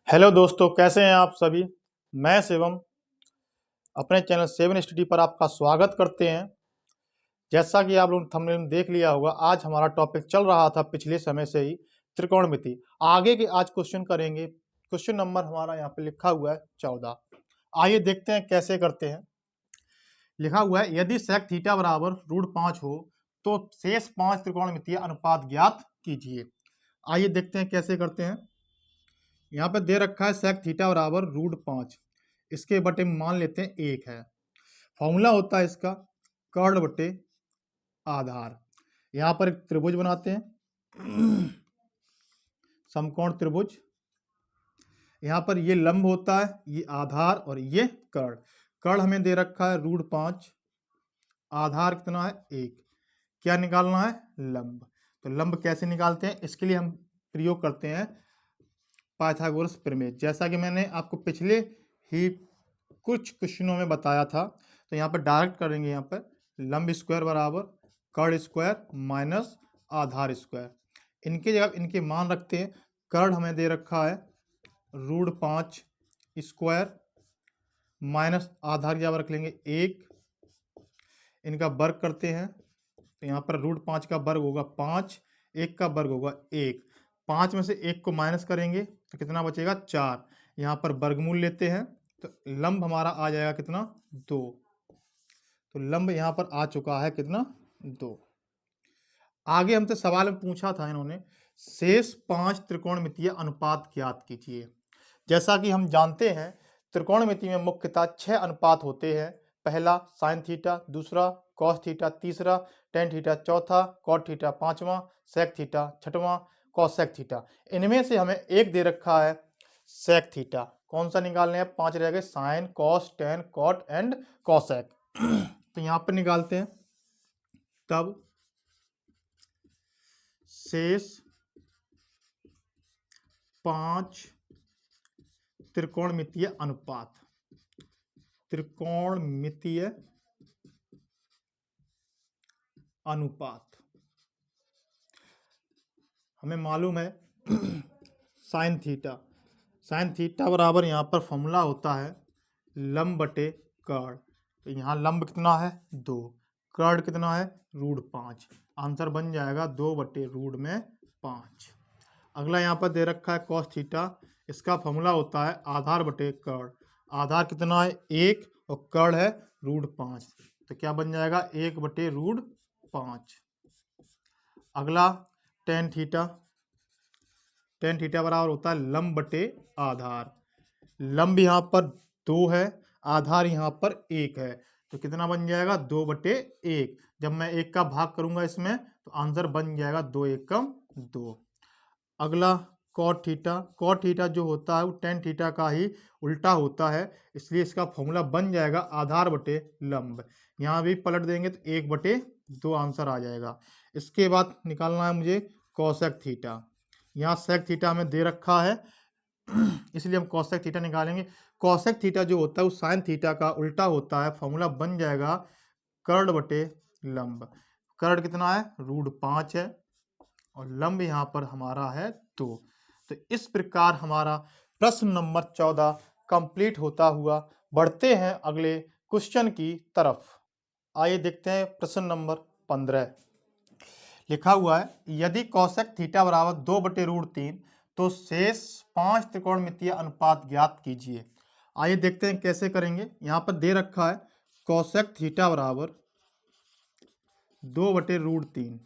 Hello दोस्तों, कैसे हैं आप सभी। मैं शिवम अपने चैनल 7 स्टडी पर आपका स्वागत करते हैं। जैसा कि आप लोग थंबनेल में देख लिया होगा, आज हमारा टॉपिक चल रहा था पिछले समय से ही त्रिकोणमिति। आगे के आज क्वेश्चन करेंगे। क्वेश्चन नंबर हमारा यहाँ पे लिखा हुआ है 14। आइए देखते हैं कैसे करते हैं। लिखा हुआ है, यदि sec थीटा बराबर √5 हो तो शेष 5 त्रिकोणमितीय अनुपात ज्ञात कीजिए। आइए देखते हैं कैसे करते हैं। यहाँ पे दे रखा है sec थीटा बराबर √5, इसके बटे में मान लेते हैं 1 है। फॉर्मूला होता है इसका कर्ण बटे आधार। यहाँ पर एक त्रिभुज बनाते हैं, समकोण त्रिभुज। यहाँ पर ये लंब होता है, ये आधार और ये कर्ण। कर्ण हमें दे रखा है √5, आधार कितना है 1। क्या निकालना है? लंब। तो लंब कैसे निकालते हैं, इसके लिए हम प्रयोग करते हैं पाइथागोरस प्रमेय। जैसा कि मैंने आपको पिछले ही कुछ क्वेश्चनों में बताया था, तो यहाँ पर डायरेक्ट करेंगे। यहाँ पर लंब स्क्वायर बराबर कर्ण स्क्वायर माइनस आधार स्क्वायर। इनके जगह इनके मान रखते हैं। कर्ण हमें दे रखा है √5 स्क्वायर माइनस आधार की जगह रख लेंगे 1। इनका वर्ग करते हैं, तो यहाँ पर √5 का वर्ग होगा 5, 1 का वर्ग होगा 1। 5 में से 1 को माइनस करेंगे तो कितना बचेगा? 4। यहाँ पर वर्गमूल लेते हैं तो लंब हमारा आ जाएगा कितना? 2। तो लंब यहाँ पर आ चुका है कितना? 2। आगे हमसे सवाल में पूछा था इन्होंने, शेष 5 त्रिकोणमितीय अनुपात ज्ञात कीजिए। जैसा कि हम जानते हैं, त्रिकोणमिति में मुख्यतः 6 अनुपात होते हैं। पहला साइन थीटा, दूसरा कॉस थीटा, तीसरा टेन थीटा, चौथा कॉट थीटा, पांचवा सेक थीटा, छठवां कॉसेक थीटा। इनमें से हमें एक दे रखा है सेक थीटा। कौन सा निकालने हैं? 5 रह गए, sine, cos, tan, cot and cosec. तो यहाँ पर निकालते हैं। तब शेष 5 त्रिकोणमितीय अनुपात, त्रिकोणमितीय अनुपात हमें मालूम है साइन थीटा। साइन थीटा बराबर यहाँ पर फॉर्मूला होता है लंब बटे कर्ण। तो यहाँ लंब कितना है? 2, कर्ण कितना है? √5। आंसर बन जाएगा 2 बटे √5। अगला यहाँ पर दे रखा है कॉस थीटा। इसका फॉर्मूला होता है आधार बटे कर्ण। आधार कितना है? 1 और कर्ण है √5। तो क्या बन जाएगा? 1 बटे √5। अगला टेन थीटा। टेन थीटा बराबर होता है लंब बटे आधार। लंब यहाँ पर 2 है, आधार यहाँ पर 1 है। तो कितना बन जाएगा? 2 बटे 1। जब मैं 1 का भाग करूंगा इसमें तो आंसर बन जाएगा 2 एकम 2। अगला कॉट थीटा। कॉट थीटा जो होता है वो टेन थीटा का ही उल्टा होता है, इसलिए इसका फॉर्मूला बन जाएगा आधार बटे लंब। यहाँ भी पलट देंगे तो 1 बटे 2 आंसर आ जाएगा। इसके बाद निकालना है मुझे कॉसेक थीटा। यहाँ सेक थीटा हमें दे रखा है, इसलिए हम कॉसेक थीटा निकालेंगे। कॉसेक थीटा जो होता है वो साइन थीटा का उल्टा होता है। फॉर्मूला बन जाएगा कर्ण बटे लंब। कर्ण कितना है? √5 है और लंब यहाँ पर हमारा है 2। तो इस प्रकार हमारा प्रश्न नंबर 14 कंप्लीट होता हुआ। बढ़ते हैं अगले क्वेश्चन की तरफ। आइए देखते हैं प्रश्न नंबर 15। लिखा हुआ है, यदि कॉसेक थीटा बराबर 2 बटे √3 तो शेष 5 त्रिकोणमितीय अनुपात ज्ञात कीजिए। आइए देखते हैं कैसे करेंगे। यहाँ पर दे रखा है कॉसेक थीटा बराबर 2 बटे √3।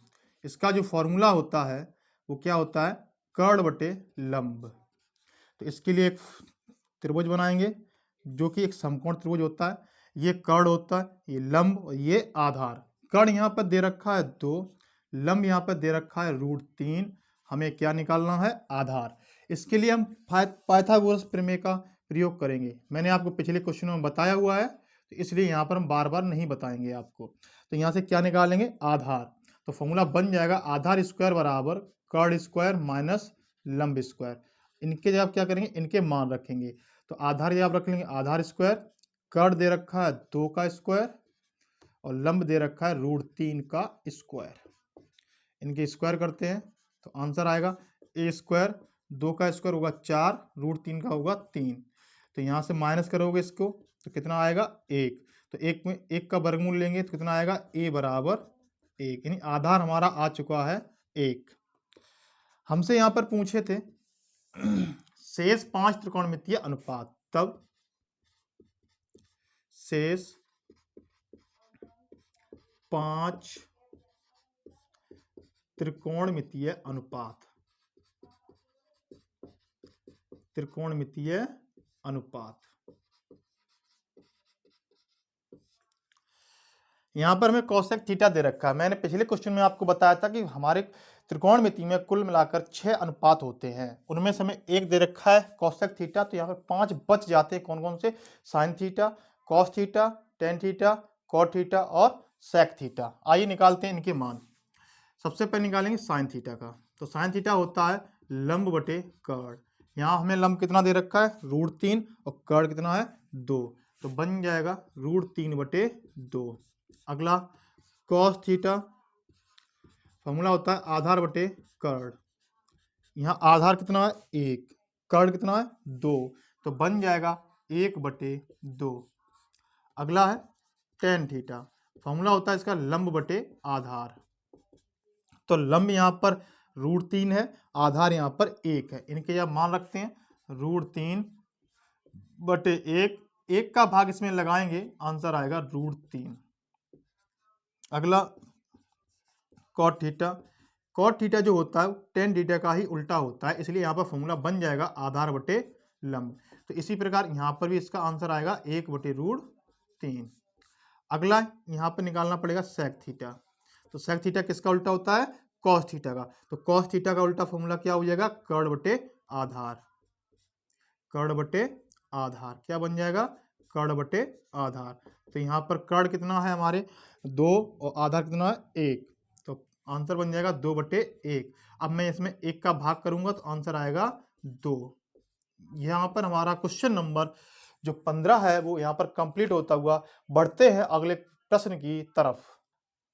इसका जो फॉर्मूला होता है वो क्या होता है? कर्ण बटे लंब। तो इसके लिए एक त्रिभुज बनाएंगे जो कि एक समकोण त्रिभुज होता है। ये कर्ण होता है, ये लंब और ये आधार। कर्ण यहाँ पर दे रखा है 2, लंब यहाँ पर दे रखा है √3। हमें क्या निकालना है? आधार। इसके लिए हम पाइथागोरस प्रमेय का प्रयोग करेंगे। मैंने आपको पिछले क्वेश्चन में बताया हुआ है, तो इसलिए यहाँ पर हम बार बार नहीं बताएंगे आपको। तो यहाँ से क्या निकालेंगे? आधार। तो फॉर्मूला बन जाएगा आधार स्क्वायर बराबर कर्ण स्क्वायर माइनस लंब स्क्वायर। इनके जगह क्या करेंगे? इनके मान रखेंगे। तो आधार जब रख लेंगे आधार स्क्वायर, कर्ण दे रखा है 2 का स्क्वायर और लंब दे रखा है √3 का स्क्वायर। इनके स्क्वायर करते हैं तो आंसर आएगा a² 2 का स्क्वायर होगा 4, √3 का होगा 3। तो यहाँ से माइनस करोगे इसको तो कितना आएगा 1। तो 1 में 1 का वर्गमूल लेंगे तो कितना आएगा a बराबर 1, यानी आधार हमारा आ चुका है 1। हमसे यहाँ पर पूछे थे शेष 5 त्रिकोणमितीय अनुपात, तब शेष 5 त्रिकोणमितीय अनुपात, त्रिकोणमितीय अनुपात। यहां पर हमें कोसेक थीटा दे रखा है। मैंने पिछले क्वेश्चन में आपको बताया था कि हमारे त्रिकोणमिति में कुल मिलाकर 6 अनुपात होते हैं, उनमें से हमें एक दे रखा है कोसेक थीटा। तो यहाँ पर 5 बच जाते हैं, कौन कौन से? Sine theta, cos theta, tan theta, cot theta और सेक थीटा। आइए निकालते हैं इनके मान। सबसे पहले निकालेंगे साइन थीटा का। तो साइन थीटा होता है लंब बटे कर्ण। यहाँ हमें लंब कितना दे रखा है? √3 और कर्ण कितना है? 2। तो बन जाएगा √3 बटे 2। अगला कॉस थीटा, फॉर्मूला होता है आधार बटे कर्ण। यहाँ आधार कितना है? 1, कर्ण कितना है? 2। तो बन जाएगा 1 बटे 2। अगला है टेन थीटा, फॉर्मूला होता है इसका लंब बटे आधार। तो लंब यहाँ पर √3 है, आधार यहाँ पर 1 है। इनके जब मान रखते हैं √3 बटे 1, 1 का भाग इसमें लगाएंगे, आंसर आएगा √3। अगला कॉट थीटा, कॉट थीटा जो होता है टेन थीटा का ही उल्टा होता है, इसलिए यहाँ पर फॉर्मूला बन जाएगा आधार बटे लंब। तो इसी प्रकार यहाँ पर भी इसका आंसर आएगा 1 बटे √3। अगला यहाँ पर निकालना पड़ेगा सेक थीटा। तो सेक थीटा किसका उल्टा होता है? कॉस थीटा का। तो कॉस थीटा का उल्टा फॉर्मूला क्या हो जाएगा? कर्ण बटे आधार। कर्ण बटे आधार क्या बन जाएगा? कर्ण बटे आधार। तो यहाँ पर कर्ण कितना है हमारे? 2 और आधार कितना है? 1। तो आंसर बन जाएगा 2 बटे 1। अब मैं इसमें 1 का भाग करूंगा तो आंसर आएगा 2। यहाँ पर हमारा क्वेश्चन नंबर जो 15 है वो यहाँ पर कंप्लीट होता हुआ। बढ़ते हैं अगले प्रश्न की तरफ।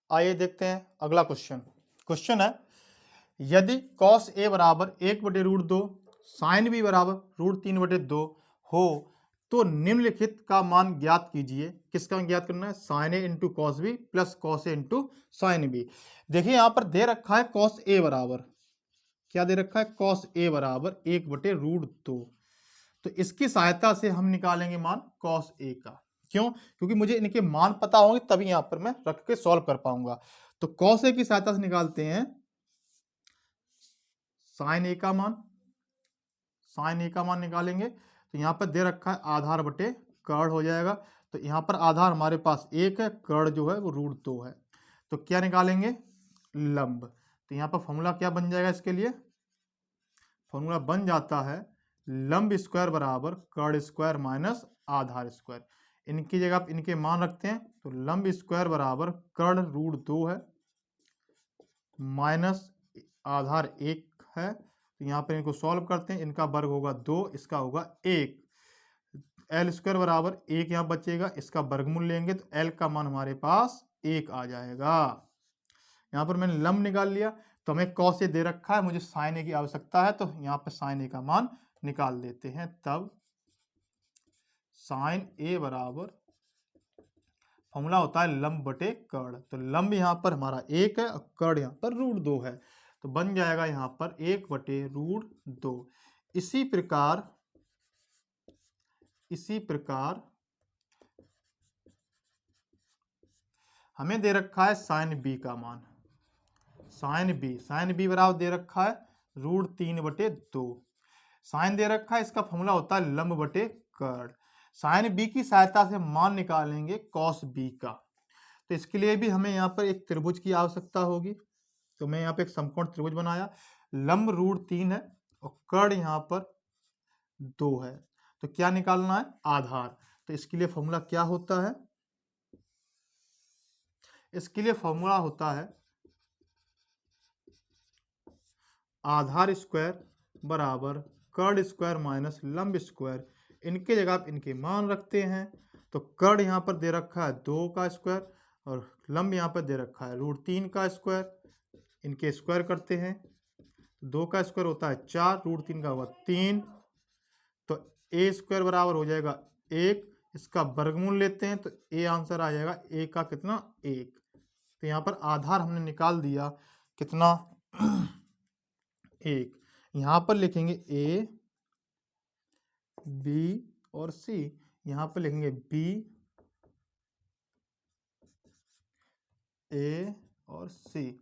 आइए देखते हैं अगला क्वेश्चन। क्वेश्चन है यदि cos a बराबर 1 बटे √2, साइन b बराबर √3 बटे 2 हो तो निम्नलिखित का मान ज्ञात कीजिए। किसका ज्ञात करना है? Sine a into cos B plus cos a into sine B. देखिए यहाँ पर दे रखा है cos a बराबर, क्या दे रखा है? cos a बराबर 1 बटे √2। तो इसकी सहायता से हम निकालेंगे मान cos a का। क्यों? क्योंकि मुझे इनके मान पता होंगे तभी यहाँ पर मैं रख के सॉल्व कर पाऊंगा। तो cos a की सहायता से निकालते हैं साइन a का मान। साइन a का मान निकालेंगे तो यहाँ पर दे रखा है आधार बटे कर्ण हो जाएगा। तो यहाँ पर आधार हमारे पास 1 है, कर्ण जो है वो √2 है। तो क्या निकालेंगे? लंब। तो यहाँ पर फॉर्मूला क्या बन जाएगा इसके लिए? फॉर्मूला बन जाता है लंब स्क्वायर बराबर कर्ण स्क्वायर माइनस आधार स्क्वायर। इनकी जगह आप इनके मान रखते हैं तो लंब स्क्वायर बराबर कर्ण √2 है माइनस आधार 1 है। तो यहाँ पर इनको सॉल्व करते हैं, इनका वर्ग होगा 2, इसका होगा 1। एल स्क्वायर बराबर 1 यहाँ बचेगा, इसका वर्गमूल लेंगे तो एल का मान हमारे पास 1 आ जाएगा। यहाँ पर मैंने लंब निकाल लिया। तो हमें कॉस ए दे रखा है, मुझे साइन ए की आवश्यकता है, तो यहाँ पर साइन ए का मान निकाल देते हैं। तब साइन ए बराबर फॉर्मूला होता है लंब बटे कर्ण। तो लंब यहाँ पर हमारा 1 है और कर्ण यहाँ पर √2 है। तो बन जाएगा यहाँ पर 1 बटे √2। इसी प्रकार हमें दे रखा है साइन बी का मान। साइन बी बराबर दे रखा है √3 बटे 2। साइन दे रखा है, इसका फॉर्मूला होता है लंब बटे कर्ण। साइन बी की सहायता से मान निकालेंगे कॉस बी का। तो इसके लिए भी हमें यहाँ पर एक त्रिभुज की आवश्यकता होगी। तो मैं यहाँ पे एक समकोण त्रिभुज बनाया, लंब √3 है और कर्ण यहाँ पर 2 है। तो क्या निकालना है? आधार। तो इसके लिए फॉर्मूला क्या होता है? इसके लिए फॉर्मूला होता है आधार स्क्वायर बराबर कर्ण स्क्वायर माइनस लंब स्क्वायर। इनके जगह आप इनके मान रखते हैं। तो कर्ण यहाँ पर दे रखा है 2 का स्क्वायर और लंब यहाँ पर दे रखा है √3 का स्क्वायर। इनके स्क्वायर करते हैं 2 का स्क्वायर होता है 4, रूट 3 का होगा 3, तो ए स्क्वायर बराबर हो जाएगा 1। इसका वर्गमूल लेते हैं तो ए आंसर आ जाएगा ए का कितना 1। तो यहाँ पर आधार हमने निकाल दिया कितना 1। यहाँ पर लिखेंगे ए बी और सी, यहाँ पर लिखेंगे बी ए और सी।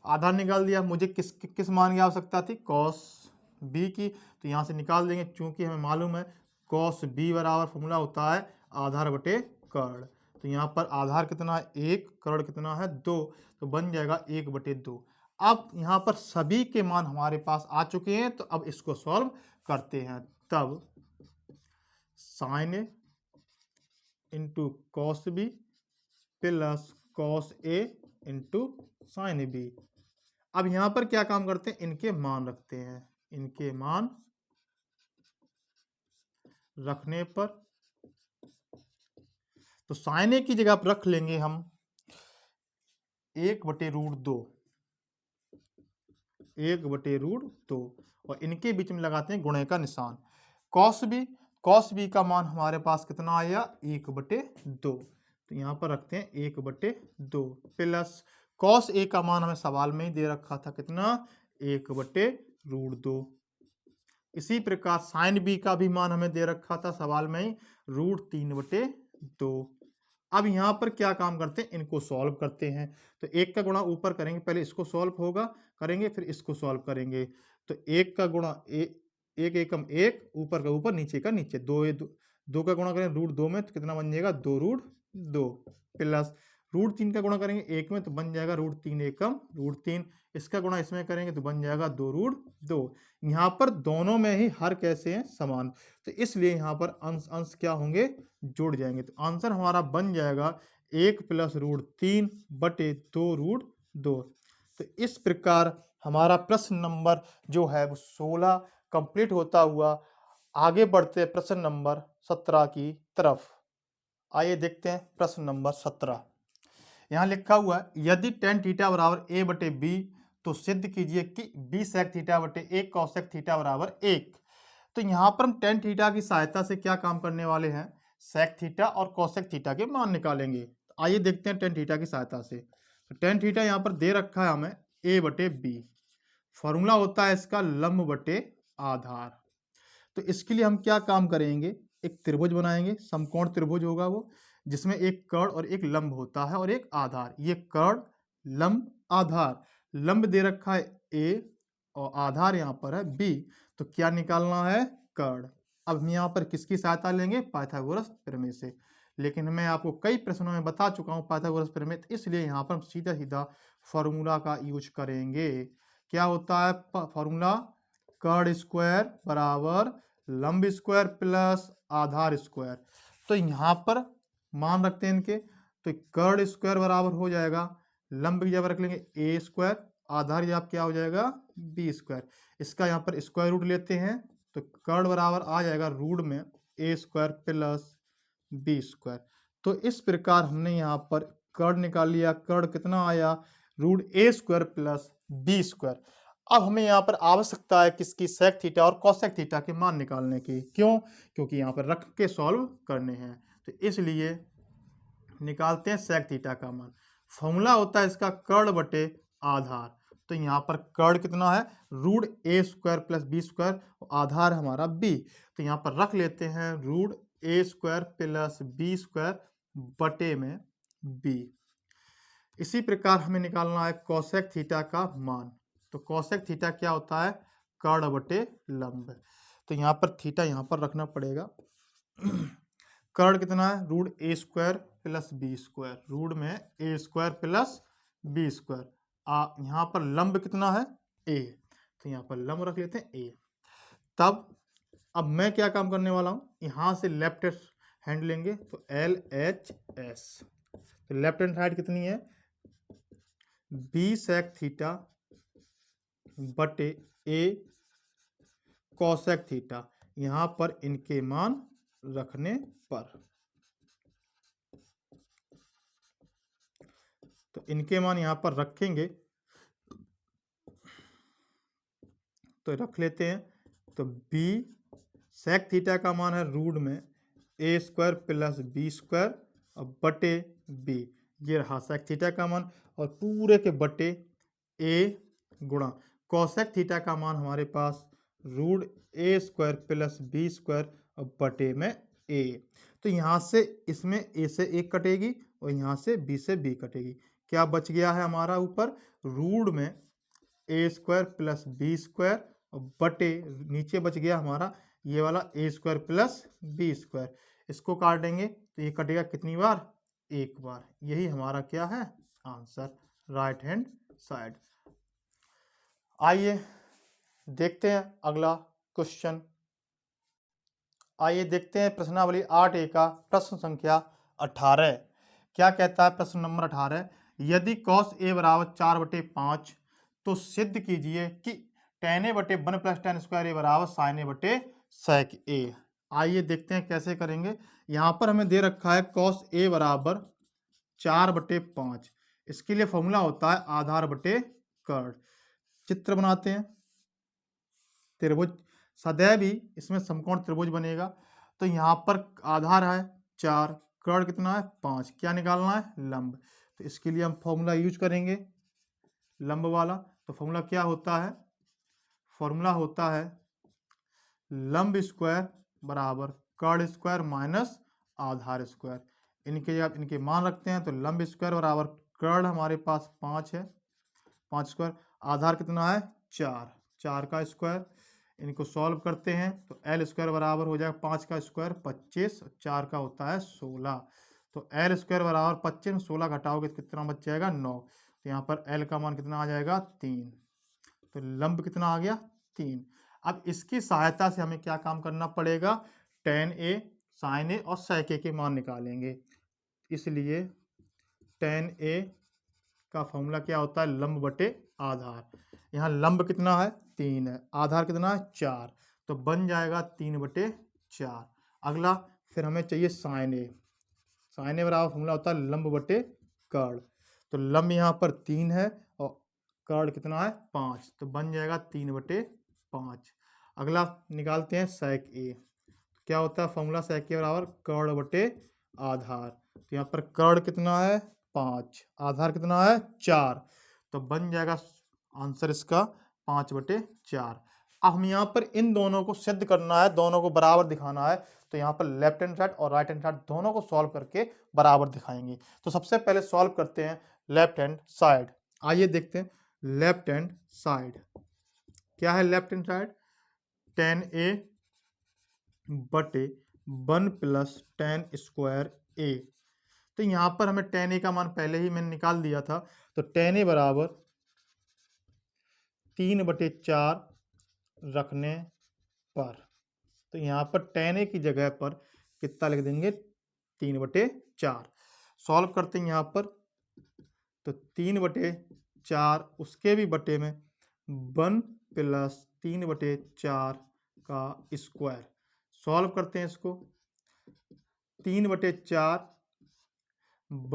आधार निकाल दिया। मुझे किस किस मान की आवश्यकता थी, कॉस बी की, तो यहाँ से निकाल देंगे। चूंकि हमें मालूम है कॉस बी बराबर फॉर्मूला होता है आधार बटे कर्ण। तो यहाँ पर आधार कितना है 1, कर्ण कितना है 2, तो बन जाएगा 1/2। अब यहाँ पर सभी के मान हमारे पास आ चुके हैं, तो अब इसको सॉल्व करते हैं। तब sine A into cos B plus cos A into sine B. अब यहां पर क्या काम करते हैं, इनके मान रखते हैं। इनके मान रखने पर तो साइन ए की जगह पर रख लेंगे हम 1/√2, 1/√2, और इनके बीच में लगाते हैं गुणे का निशान। कॉस बी का मान हमारे पास कितना आया 1/2, तो यहाँ पर रखते हैं 1/2 प्लस कॉस ए का मान हमें सवाल में ही दे रखा था कितना 1/√2। इसी प्रकार साइन बी का भी मान हमें दे रखा था सवाल में ही √3/2। अब यहाँ पर क्या काम करते हैं, इनको सॉल्व करते हैं। तो 1 का गुणा ऊपर करेंगे, पहले इसको सॉल्व होगा करेंगे फिर इसको सॉल्व करेंगे। तो 1 का गुणा 1 एकम 1, ऊपर का ऊपर नीचे का नीचे, 2 का गुणा करें √2 में तो कितना बन जाएगा 2√2 प्लस √3 का गुणा करेंगे 1 में तो बन जाएगा √3 एकम √3। इसका गुणा इसमें करेंगे तो बन जाएगा 2√2। यहाँ पर दोनों में ही हर कैसे हैं समान, तो इसलिए यहाँ पर अंश अंश क्या होंगे जुड़ जाएंगे। तो आंसर हमारा बन जाएगा 1 + √3/2√2। तो इस प्रकार हमारा प्रश्न नंबर जो है वो 16 कंप्लीट होता हुआ आगे बढ़ते हैं प्रश्न नंबर 17 की तरफ। आइए देखते हैं प्रश्न नंबर 17। यहाँ लिखा हुआ है यदि tan थीटा बराबर a/b तो सिद्ध कीजिए कि b sec थीटा बटे a cosec थीटा बराबर 1। तो यहाँ पर हम tan थीटा की सहायता से क्या काम करने वाले हैं, sec थीटा और cosec थीटा के मान निकालेंगे। तो आइए देखते हैं tan थीटा की सहायता से। तो tan थीटा यहाँ पर दे रखा है हमें a/b, फॉर्मूला होता है इसका लंब बटे आधार। तो इसके लिए हम क्या काम करेंगे, एक त्रिभुज बनाएंगे, समकोण त्रिभुज होगा वो, जिसमें एक कर्ण और एक लंब होता है और एक आधार। ये कर्ण लंब आधार, लंब दे रखा है ए और आधार यहाँ पर है बी। तो क्या निकालना है, कर्ण। अब हम यहाँ पर किसकी सहायता लेंगे, पाइथागोरस प्रमेय से। लेकिन मैं आपको कई प्रश्नों में बता चुका हूँ पाइथागोरस प्रमेय, तो इसलिए यहाँ पर हम सीधा सीधा फॉर्मूला का यूज करेंगे। क्या होता है फॉर्मूला, कर्ण स्क्वायर बराबर लंब स्क्वायर प्लस आधार स्क्वायर। तो यहाँ पर मान रखते हैं इनके, तो कर्ण स्क्वायर बराबर हो जाएगा लंब की जगह रख लेंगे ए स्क्वायर, आधार जब क्या हो जाएगा बी स्क्वायर। इसका यहाँ पर स्क्वायर रूट लेते हैं तो कर्ण बराबर आ जाएगा रूट में ए स्क्वायर प्लस बी स्क्वायर। तो इस प्रकार हमने यहाँ पर कर्ण निकाल लिया। कर्ण कितना आया, √a² प्लस बी स्क्वायर। अब हमें यहाँ पर आवश्यकता है किसकी, सेक थीटा और कॉसेक थीटा के मान निकालने की। क्यों, क्योंकि यहाँ पर रख के सॉल्व करने हैं, तो इसलिए निकालते हैं सेक थीटा का मान। फॉर्मूला होता है इसका कर्ण बटे आधार। तो यहाँ पर कर्ण कितना है, √a² प्लस बी स्क्वायर, आधार हमारा b। तो यहाँ पर रख लेते हैं √a² प्लस बी स्क्वायर बटे में b। इसी प्रकार हमें निकालना है कोसेक थीटा का मान। तो कोसेक थीटा क्या होता है, कर्ण बटे लंब। तो यहाँ पर थीटा यहाँ पर रखना पड़ेगा। कर्ण कितना है, √a² plus B square, root में a² प्लस बी स्क्वायर। यहाँ पर लंब कितना है a, तो यहाँ पर लंब रख लेते हैं a। तब अब मैं क्या काम करने वाला हूँ, यहाँ से लेफ्ट हैंड लेंगे तो LHS। तो लेफ्ट हैंड साइड कितनी है, b sec थीटा बटे a cosec थीटा। यहाँ पर इनके मान रखने पर, तो इनके मान यहाँ पर रखेंगे तो रख लेते हैं। तो बी सेक थीटा का मान है रूट में ए स्क्वायर प्लस बी स्क्वायर और बटे बी, ये रहा सेक थीटा का मान, और पूरे के बटे ए गुणा कॉसेक थीटा का मान हमारे पास रूट ए स्क्वायर प्लस बी स्क्वायर और बटे में ए। तो यहाँ से इसमें ए से एक कटेगी और यहाँ से बी से बी कटेगी। क्या बच गया है हमारा ऊपर, रूट में ए स्क्वायर प्लस बी स्क्वायर और बटे नीचे बच गया हमारा ये वाला ए स्क्वायर प्लस बी स्क्वायर। इसको काटेंगे तो ये कटेगा कितनी बार, एक बार। यही हमारा क्या है आंसर, राइट हैंड साइड। आइए देखते हैं अगला क्वेश्चन। आइए देखते हैं प्रश्नावली 8A का प्रश्न संख्या 18। क्या कहता है प्रश्न नंबर 18, यदि cos a बराबर 4/5 तो सिद्ध कीजिए कि tan a बटे 1 + tan स्क्वायर a बराबर sin a बटे sec a। आइए देखते हैं कैसे करेंगे। यहाँ पर हमें दे रखा है cos a बराबर 4/5, इसके लिए फॉर्मूला होता है आधार बटे कर्ण। चित्र बनाते हैं, त्रिभुज सदैव ही इसमें समकोण त्रिभुज बनेगा। तो यहाँ पर आधार है 4, कर्ण कितना है 5, क्या निकालना है लंब। तो इसके लिए हम फॉर्मूला यूज करेंगे लंब वाला। तो फॉर्मूला क्या होता है, फॉर्मूला होता है लंब स्क्वायर बराबर कर्ण स्क्वायर माइनस आधार स्क्वायर। इनके आप इनके मान रखते हैं तो लंब स्क्वायर बराबर कर्ण हमारे पास 5 है, 5 स्क्वायर, आधार कितना है 4, 4 का स्क्वायर। इनको सॉल्व करते हैं तो एल स्क्वायर बराबर हो जाएगा 5 का स्क्वायर 25, 4 का होता है 16। तो एल स्क्वायर बराबर 25 में 16 घटाओगे तो कितना बच जाएगा 9। तो यहाँ पर एल का मान कितना आ जाएगा 3। तो लंब कितना आ गया 3। अब इसकी सहायता से हमें क्या काम करना पड़ेगा, tan a sin a और sec a के मान निकालेंगे। इसलिए tan a का फॉर्मूला क्या होता है लंब बटे आधार। यहाँ लंब कितना है 3 है, आधार कितना है 4, तो बन जाएगा 3/4। अगला फिर हमें चाहिए साइन ए। साइन ए बराबर फॉर्मूला होता है लंब बटे कर्ण। तो लंब यहाँ पर 3 है और कर्ण कितना है 5, तो बन जाएगा 3/5। अगला निकालते हैं sec a। क्या होता है फॉर्मूला sec a बराबर कर्ण बटे आधार। तो यहाँ पर कर्ण कितना है 5, आधार कितना है 4, तो बन जाएगा आंसर इसका 5/4। अब हम यहाँ पर इन दोनों को सिद्ध करना है, दोनों को बराबर दिखाना है। तो यहाँ पर लेफ्ट हैंड साइड और राइट हैंड साइड दोनों को सॉल्व करके बराबर दिखाएंगे। तो सबसे पहले सॉल्व करते हैं लेफ्ट हैंड साइड। आइए देखते हैं लेफ्ट हैंड साइड क्या है। Left hand side tan a बटे 1 + tan स्क्वायर a। तो यहाँ पर हमें tan a का मान पहले ही मैंने निकाल दिया था। तो tan a बराबर 3/4 रखने पर, तो यहाँ पर tan a की जगह पर कितना लिख देंगे 3/4। सॉल्व करते हैं यहाँ पर तो 3/4 उसके भी बटे में 1 + 3/4 का स्क्वायर। सॉल्व करते हैं इसको, 3/4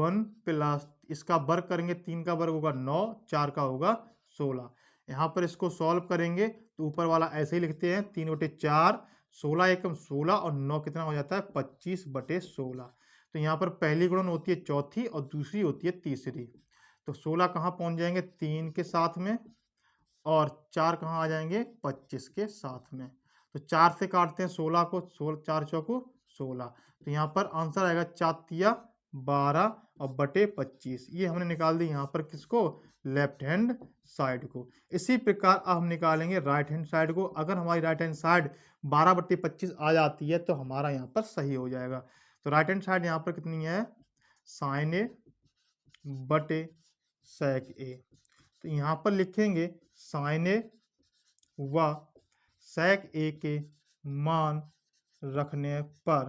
1 प्लस इसका वर्ग करेंगे, 3 का वर्ग होगा 9, 4 का होगा 16। यहाँ पर इसको सॉल्व करेंगे तो ऊपर वाला ऐसे ही लिखते हैं 3/4, 16 एकम 16 और 9 कितना हो जाता है 25/16। तो यहाँ पर पहली गुणन होती है चौथी और दूसरी होती है तीसरी। तो 16 कहाँ पहुँच जाएंगे 3 के साथ में और 4 कहाँ आ जाएंगे 25 के साथ में। तो 4 से काटते हैं 16 को, 4 चौको 16। तो यहाँ पर आंसर आएगा 4 12 और बटे 25। ये हमने निकाल दी यहाँ पर किसको, लेफ्ट हैंड साइड को। इसी प्रकार अब हम निकालेंगे राइट हैंड साइड को। अगर हमारी राइट हैंड साइड 12/25 आ जाती है तो हमारा यहाँ पर सही हो जाएगा। तो राइट हैंड साइड यहाँ पर कितनी है साइन ए बटे सेक ए। तो यहाँ पर लिखेंगे साइन ए व सेक ए के मान रखने पर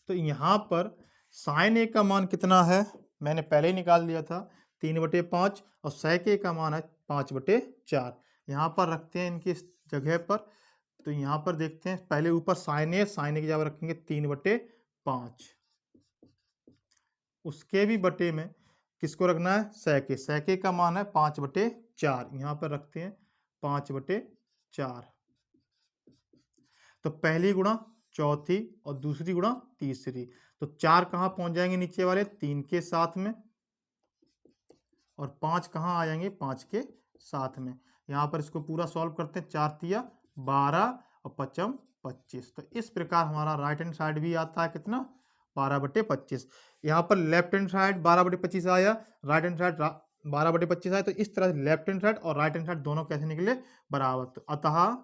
तो यहाँ पर साइन ए का मान कितना है मैंने पहले ही निकाल दिया था 3/5 और सेक ए का मान है 5/4। यहाँ पर रखते हैं इनकी जगह पर। तो यहाँ पर देखते हैं पहले ऊपर साइन ए की जगह रखेंगे 3/5, उसके भी बटे में किसको रखना है, सेके। सेके का मान है 5/4, यहाँ पर रखते हैं 5/4। तो पहली गुणा चौथी और दूसरी गुणा तीसरी, तो 4 कहाँ पहुंच जाएंगे नीचे वाले, 3 के साथ में, और 5 कहाँ आ जाएंगे, 5 के साथ में। यहाँ पर इसको पूरा सॉल्व करते हैं, 4 तिया 12 और 5 25। तो इस प्रकार हमारा राइट हैंड साइड भी आता है कितना, 12/25। यहाँ पर लेफ्ट हैंड साइड 12/25 आया, राइट हैंड साइड 12/25 आया। तो इस तरह लेफ्ट हैंड साइड और राइट हैंड साइड दोनों कैसे निकले, बराबर। तो अतः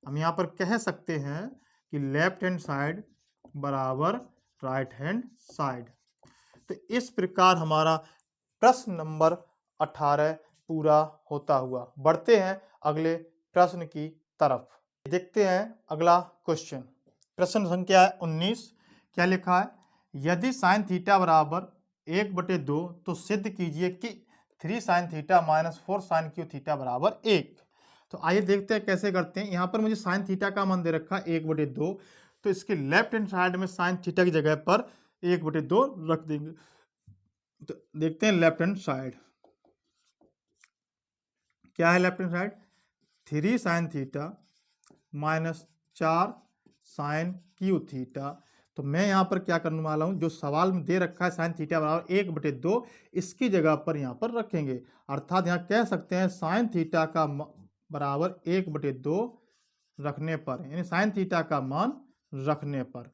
हम यहाँ पर कह सकते हैं कि लेफ्ट हैंड साइड बराबर राइट हैंड साइड। तो इस प्रकार हमारा प्रश्न नंबर 18 पूरा होता हुआ। बढ़ते हैं अगले प्रश्न की तरफ, देखते हैं अगला क्वेश्चन। प्रश्न संख्या 19, क्या लिखा है, यदि साइन थीटा बराबर 1/2 तो सिद्ध कीजिए कि 3 sine theta minus 4 sine cube theta बराबर 1। तो आइए देखते हैं कैसे करते हैं। यहाँ पर मुझे साइन थीटा का मान दे रखा है 1/2, तो इसके लेफ्ट हैंड साइड में साइन थीटा की जगह पर 1/2 रख देंगे। तो देखते हैं लेफ्ट हैंड साइड क्या है। Left hand side 3 sine theta minus 4 sine cube theta. तो मैं यहाँ पर क्या करने वाला हूँ, जो सवाल में दे रखा है साइन थीटा बराबर 1/2, इसकी जगह पर यहाँ पर रखेंगे। अर्थात यहाँ कह सकते हैं साइन थीटा का बराबर 1/2 रखने पर, यानी साइन थीटा का मान रखने पर।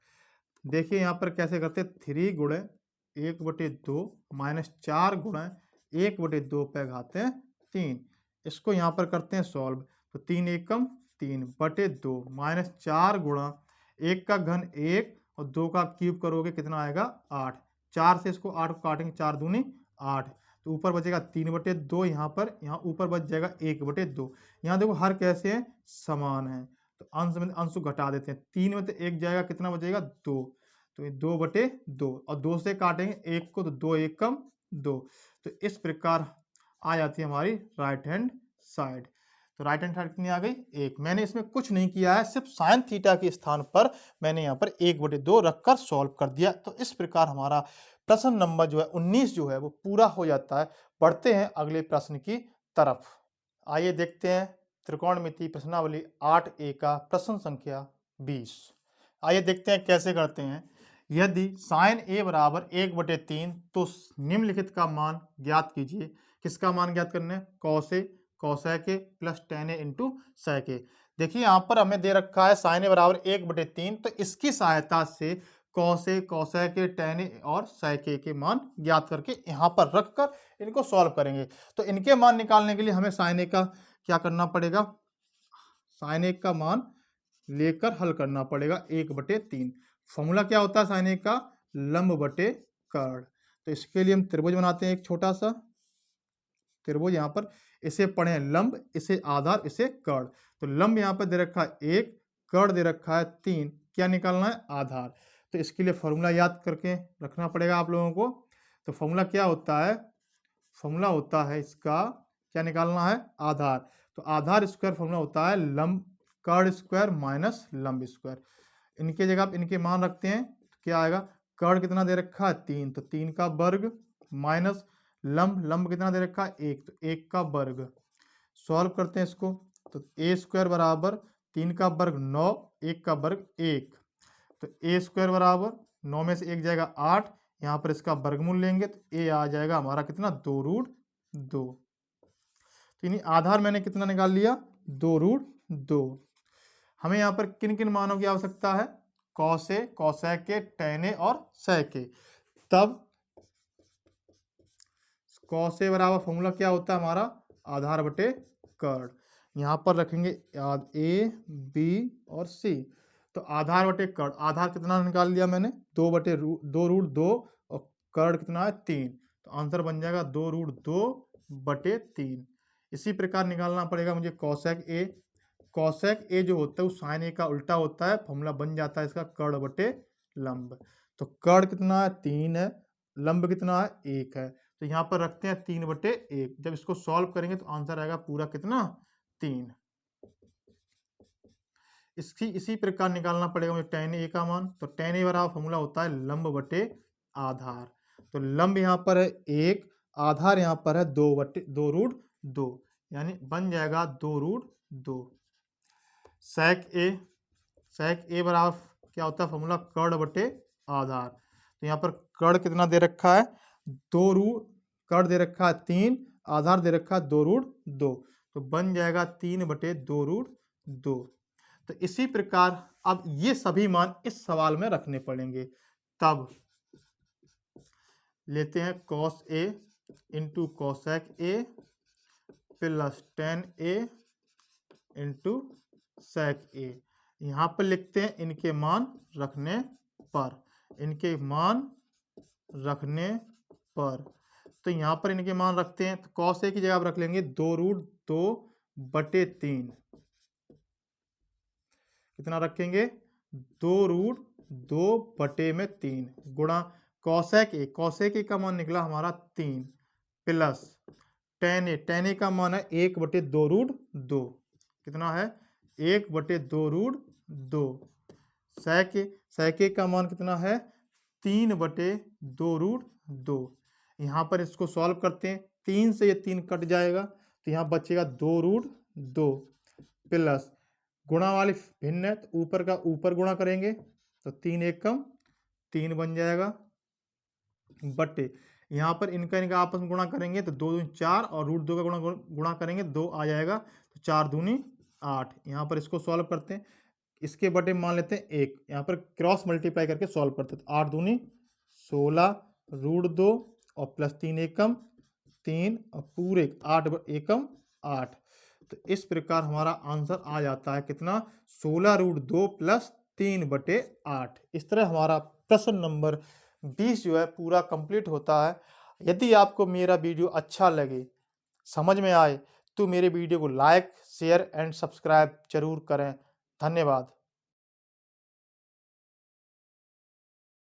देखिए यहाँ पर कैसे करते हैं, 3 गुणे 1/2 माइनस 4 गुणे 1/2 पे घाते हैं 3। इसको यहाँ पर करते हैं सॉल्व। तो 3 एकम 3/2 माइनस 4 गुणा 1 का घन 1 और 2 का क्यूब करोगे कितना आएगा, 8। 4 से इसको 8 को काटेंगे, 4 दूनी 8। तो ऊपर बचेगा 3/2, यहाँ पर यहाँ ऊपर बच जाएगा 1/2। यहाँ देखो हर कैसे है, समान है, तो अंश में अंश को घटा देते हैं। 3 में तो 1 जाएगा, कितना बचेगा 2। तो ये 2/2 और 2 से काटेंगे 1 को, तो 2 एकम 2। तो इस प्रकार आ जाती है हमारी राइट हैंड साइड। तो राइट हैंड साइड कितनी आ गई, 1। मैंने इसमें कुछ नहीं किया है, सिर्फ साइन थीटा के स्थान पर मैंने यहाँ पर 1/2 रखकर सॉल्व कर दिया। तो इस प्रकार हमारा प्रश्न नंबर जो है 19 जो है वो पूरा हो जाता है। बढ़ते हैं अगले प्रश्न की तरफ। आइए देखते हैं त्रिकोणमिति प्रश्नावली 8A का प्रश्न संख्या 20। आइए देखते हैं कैसे करते हैं। यदि साइन ए बराबर 1/3 तो निम्नलिखित का मान ज्ञात कीजिए। किसका मान ज्ञात करना है, cos A cosec A plus tan A into sec A. देखिए यहाँ पर हमें दे रखा है साइन ए बराबर 1/3, तो इसकी सहायता से cos A cosec A tan A और सेक ए के मान ज्ञात करके यहाँ पर रखकर इनको सॉल्व करेंगे। तो इनके मान निकालने के लिए हमें साइन ए का क्या करना पड़ेगा, साइन ए का मान लेकर हल करना पड़ेगा 1/3। फॉर्मूला क्या होता है साइन ए का, लंब बटे कर्ण। तो इसके लिए हम त्रिभुज बनाते हैं, एक छोटा सा त्रिभुज। यहाँ पर इसे पढ़े लंब, इसे आधार, इसे कर्ण। तो लंब यहाँ पर दे रखा है 1, कर्ण दे रखा है 3। क्या निकालना है, आधार। तो इसके लिए फॉर्मूला याद करके रखना पड़ेगा आप लोगों को। तो फॉर्मूला क्या होता है, फॉर्मूला होता है इसका, क्या निकालना है, आधार। तो आधार स्क्वायर फॉर्मूला होता है लंब कर्ण स्क्वायर माइनस लंब स्क्वायर। इनके जगह आप इनके मान रखते हैं, तो क्या आएगा, कर्ण कितना दे रखा है 3, तो 3 का वर्ग माइनस लंब, लंब कितना दे रखा है 1, तो 1 का वर्ग। सॉल्व करते हैं इसको, तो ए स्क्वायर बराबर 3 का वर्ग 9, 1 का वर्ग 1। तो ए स्क्वायर बराबर 9 में से 1 जाएगा 8, यहाँ पर इसका वर्गमूल लेंगे तो ए आ जाएगा हमारा कितना, 2√2। तो यानी आधार मैंने कितना निकाल लिया, 2√2। हमें यहाँ पर किन किन मानों की आवश्यकता है, cos A cosec A tan A और सेक ए। तब कॉस ए बराबर फॉर्मूला क्या होता है हमारा, आधार बटे कर्ण। यहाँ पर रखेंगे ए बी और सी। तो आधार बटे कर्ण, आधार कितना निकाल लिया मैंने, 2/2 और कर्ण कितना है 3। तो आंसर बन जाएगा 2√2/3। इसी प्रकार निकालना पड़ेगा मुझे कॉसेक ए। कॉसेक ए जो होता है वो साइन ए का उल्टा होता है, फॉर्मूला बन जाता है इसका कर्ण बटे लंब। तो कर्ण कितना है 3 है, लंब कितना है 1 है। तो यहाँ पर रखते हैं 3/1। जब इसको सॉल्व करेंगे तो आंसर आएगा पूरा कितना, 3। इसकी इसी प्रकार निकालना पड़ेगा मुझे टेन ए का मान। तो टेन ए बराबर फॉर्मूला होता है लंब बटे आधार। तो लंब यहाँ पर है 1, आधार यहाँ पर है 2/2 यानी बन जाएगा 2√2। सेक ए बराबर क्या होता है फॉर्मूला, कर्ण बटे आधार। तो यहाँ पर कर्ण कितना दे रखा है, कर्ण दे रखा है 3, आधार दे रखा है 2√2, तो बन जाएगा 3/2√2। तो इसी प्रकार अब ये सभी मान इस सवाल में रखने पड़ेंगे। तब लेते हैं cos A into cosec A plus tan A into sec A। यहाँ पर लिखते हैं इनके मान रखने पर, इनके मान रखने पर। तो यहाँ पर इनके मान रखते हैं, तो cos A की जगह आप रख लेंगे 2√2/3। कितना रखेंगे, 2√2/3 गुणा cosec A का मान निकला हमारा 3 प्लस tan A का मान है 1/2√2। कितना है, 1/2√2। sec A का मान कितना है, 3/2√2। यहाँ पर इसको सॉल्व करते हैं, 3 से ये 3 कट जाएगा तो यहाँ बचेगा 2√2 प्लस गुणा वाली भिन्न है तो ऊपर का ऊपर गुणा करेंगे तो 3 एकम 3 बन जाएगा, बटे यहाँ पर इनका आपस में गुणा करेंगे तो 2 दूनी 4 और √2 का गुणा करेंगे 2 आ जाएगा, तो 4 दूनी 8। यहाँ पर इसको सॉल्व करते हैं, इसके बटे मान लेते हैं 1, यहाँ पर क्रॉस मल्टीप्लाई करके सॉल्व करते हैं, तो 8 दूनी 16 √2 और प्लस 3 एकम 3 और पूरे 8 एकम 8। तो इस प्रकार हमारा आंसर आ जाता है कितना, 16√2 प्लस 3/8। इस तरह हमारा प्रश्न नंबर 20 जो है पूरा कंप्लीट होता है। यदि आपको मेरा वीडियो अच्छा लगे, समझ में आए, तो मेरे वीडियो को लाइक शेयर एंड सब्सक्राइब जरूर करें। धन्यवाद।